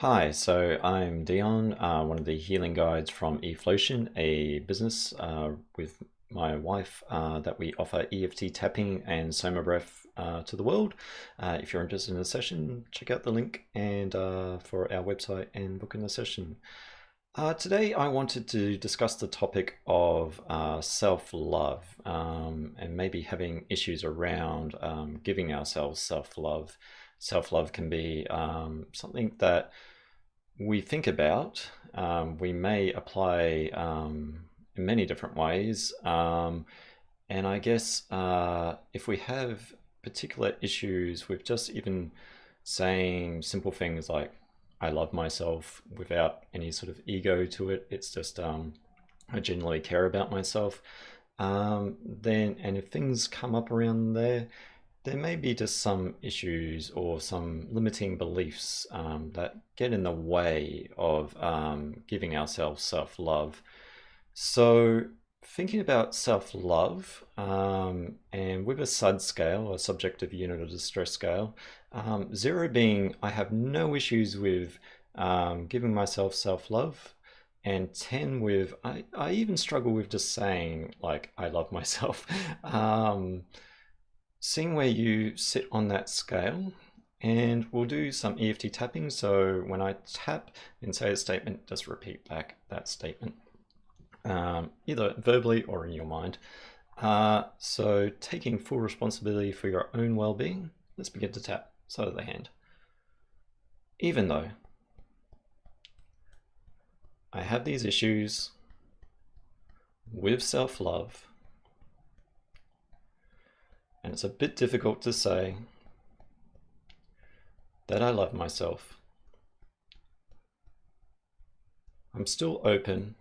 Hi, so I'm Dion, one of the healing guides from eFlotion, a business with my wife that we offer EFT tapping and Soma breath to the world. If you're interested in a session, check out the link and for our website and book in a session. Today, I wanted to discuss the topic of self-love and maybe having issues around giving ourselves self-love. Self-love can be something that we think about, we may apply in many different ways. And I guess if we have particular issues with just even saying simple things like, I love myself without any sort of ego to it, it's just I genuinely care about myself. Then, and if things come up around there may be just some issues or some limiting beliefs that get in the way of giving ourselves self-love. So, thinking about self-love and with a SUD scale, a subjective unit of distress scale, 0 being I have no issues with giving myself self-love, and 10 with I even struggle with just saying like I love myself. Seeing where you sit on that scale, and we'll do some EFT tapping. So when I tap and say a statement, just repeat back that statement, either verbally or in your mind. So taking full responsibility for your own well-being, let's begin to tap side of the hand. Even though I have these issues with self-love, and it's a bit difficult to say that I love myself, I'm still open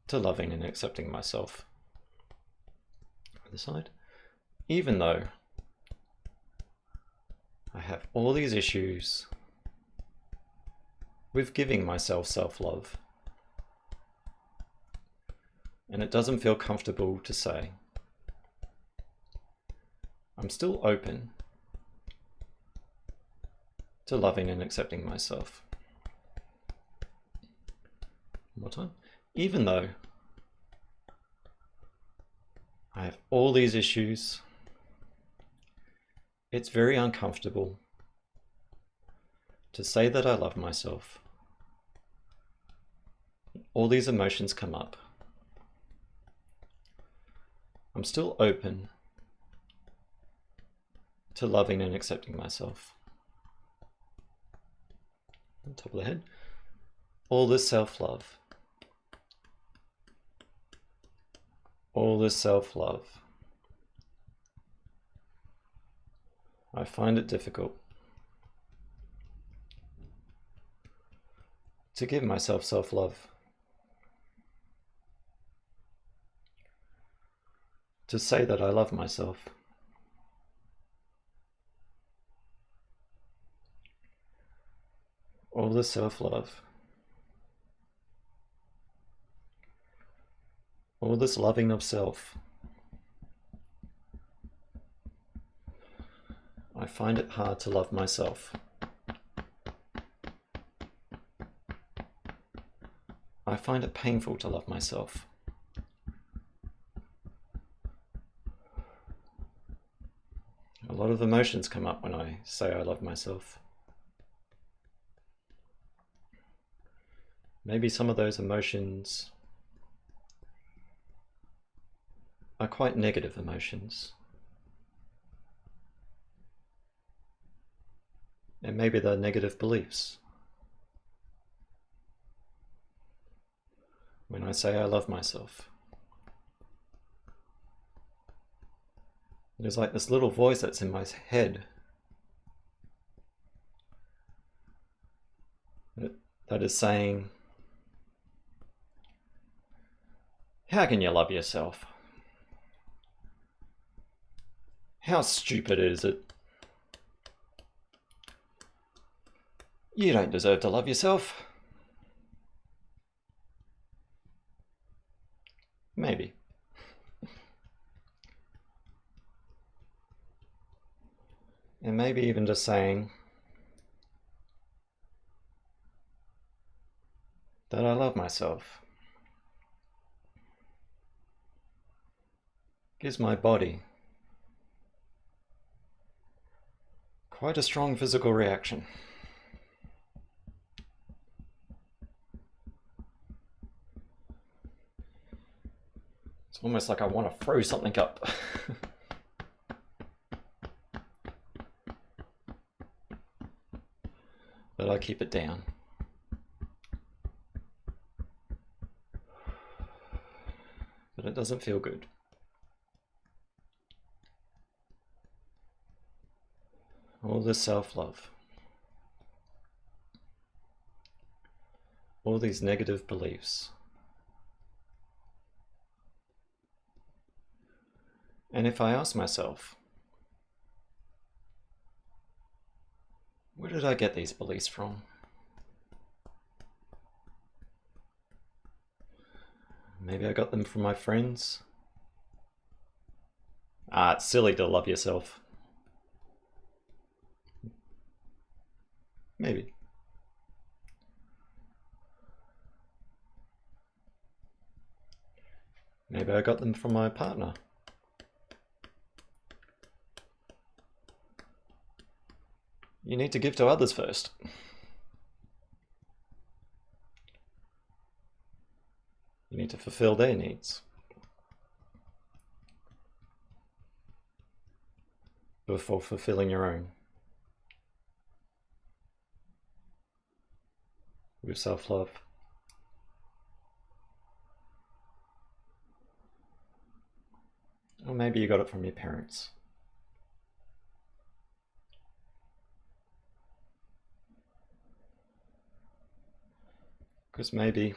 to loving and accepting myself. Other side. Even though I have all these issues with giving myself self-love, and it doesn't feel comfortable to say, I'm still open to loving and accepting myself. One more time. Even though I have all these issues, it's very uncomfortable to say that I love myself. All these emotions come up. I'm still open to loving and accepting myself. On top of the head, all this self-love. All this self-love. I find it difficult to give myself self-love. To say that I love myself. All this self-love. All this loving of self. I find it hard to love myself. I find it painful to love myself. A lot of emotions come up when I say I love myself. Maybe some of those emotions are quite negative emotions. And maybe they're negative beliefs. When I say I love myself, there's like this little voice that's in my head that is saying, how can you love yourself? How stupid is it? You don't deserve to love yourself. Maybe. And maybe even just saying, that I love myself. Gives my body quite a strong physical reaction. It's almost like I want to throw something up. But I keep it down. But it doesn't feel good. All this self-love. All these negative beliefs. And if I ask myself, where did I get these beliefs from? Maybe I got them from my friends. It's silly to love yourself. Maybe. Maybe I got them from my partner. You need to give to others first. You need to fulfill their needs before fulfilling your own with self-love. Or maybe you got it from your parents. Because maybe,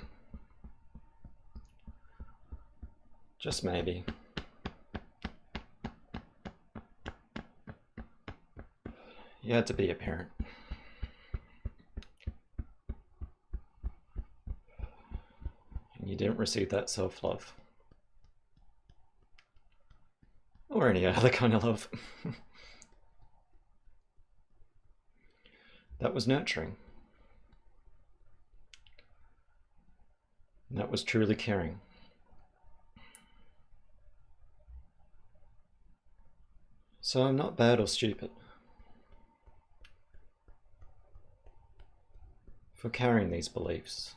just maybe, you had to be a parent. And you didn't receive that self-love. Or any other kind of love. That was nurturing. And that was truly caring. So I'm not bad or stupid for carrying these beliefs.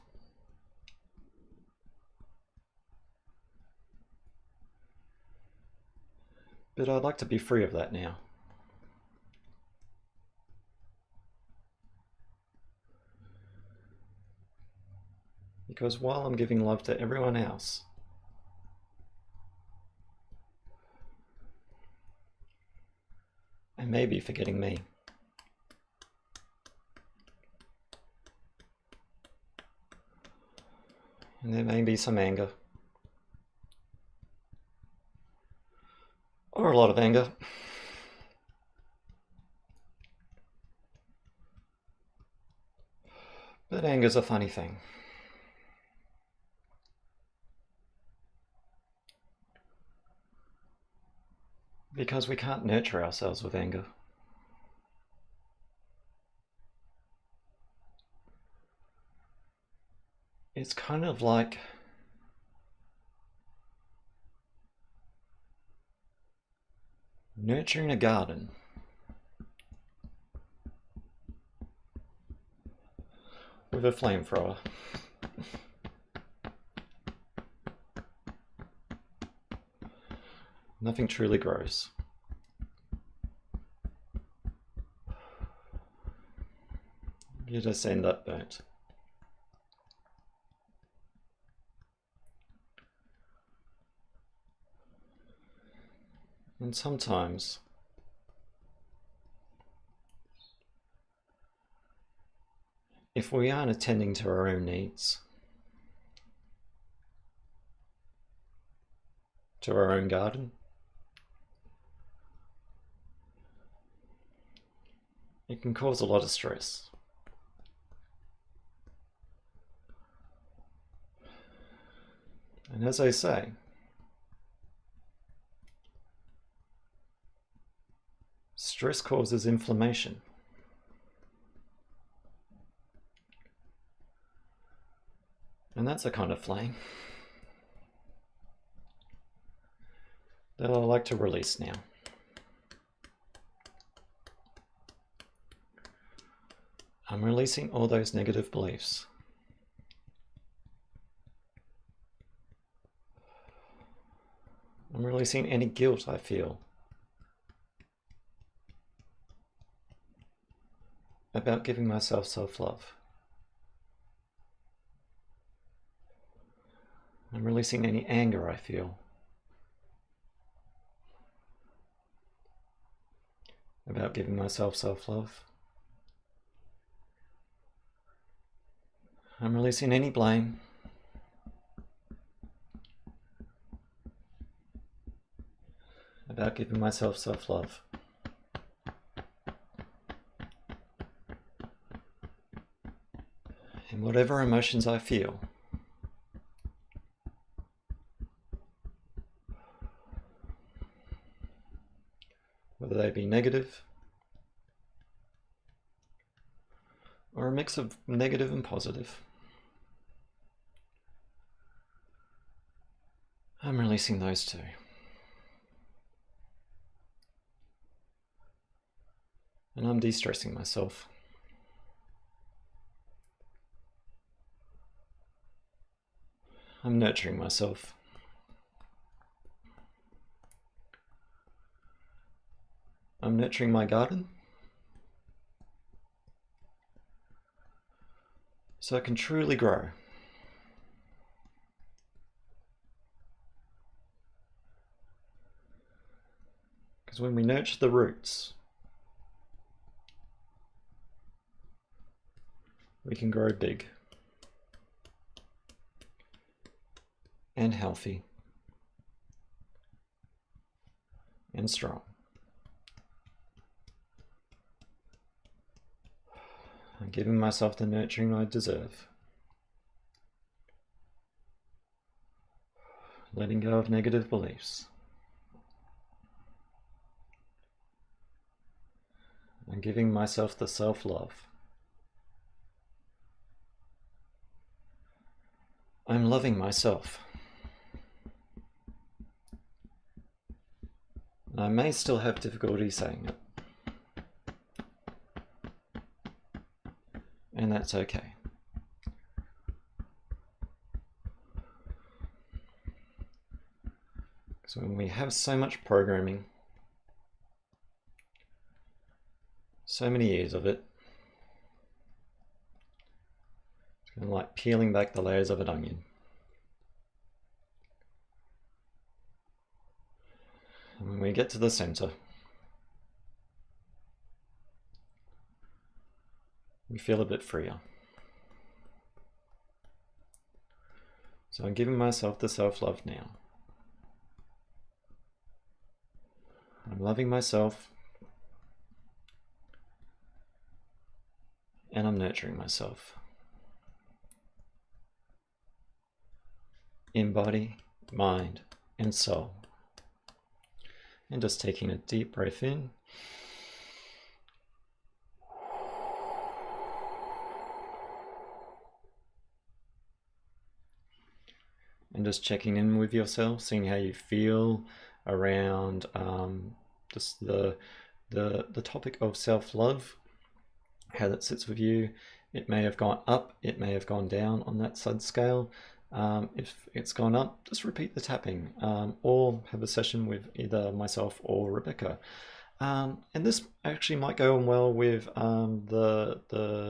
But I'd like to be free of that now. Because while I'm giving love to everyone else, I may be forgetting me. And there may be some anger. Or a lot of anger. But anger's a funny thing. Because we can't nurture ourselves with anger. It's kind of like nurturing a garden. With a flamethrower. Nothing truly grows. You just end up burnt. And sometimes if we aren't attending to our own needs, to our own garden, it can cause a lot of stress. And as I say, stress causes inflammation. And that's a kind of flame that I like to release now. I'm releasing all those negative beliefs. I'm releasing any guilt I feel about giving myself self-love. I'm releasing any anger I feel about giving myself self-love. I'm releasing any blame about giving myself self-love. And whatever emotions I feel, whether they be negative or a mix of negative and positive, I'm releasing those too. And I'm de-stressing myself. I'm nurturing myself. I'm nurturing my garden so it can truly grow. Because when we nurture the roots, we can grow big and healthy and strong. I'm giving myself the nurturing I deserve. Letting go of negative beliefs. And giving myself the self-love. I'm loving myself. I may still have difficulty saying it. And that's okay. So when we have so much programming, so many years of it, it's kind of like peeling back the layers of an onion. And when we get to the center, we feel a bit freer. So I'm giving myself the self-love now. I'm loving myself and I'm nurturing myself. In body, mind, and soul. And just taking a deep breath in. And just checking in with yourself, seeing how you feel around just the topic of self-love, how that sits with you. It may have gone up, it may have gone down on that side scale. If it's gone up, just repeat the tapping, or have a session with either myself or Rebecca. And this actually might go on well with the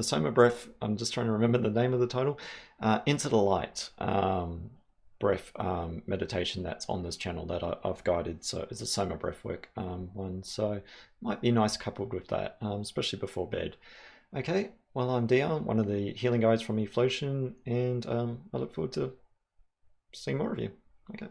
Soma breath. I'm just trying to remember the name of the title. Into the Light breath meditation that's on this channel that I've guided. So it's a Soma breathwork one. So might be nice coupled with that, especially before bed. Okay, well, I'm Dion, one of the healing guides from eFlotion, and I look forward to seeing more of you. Okay.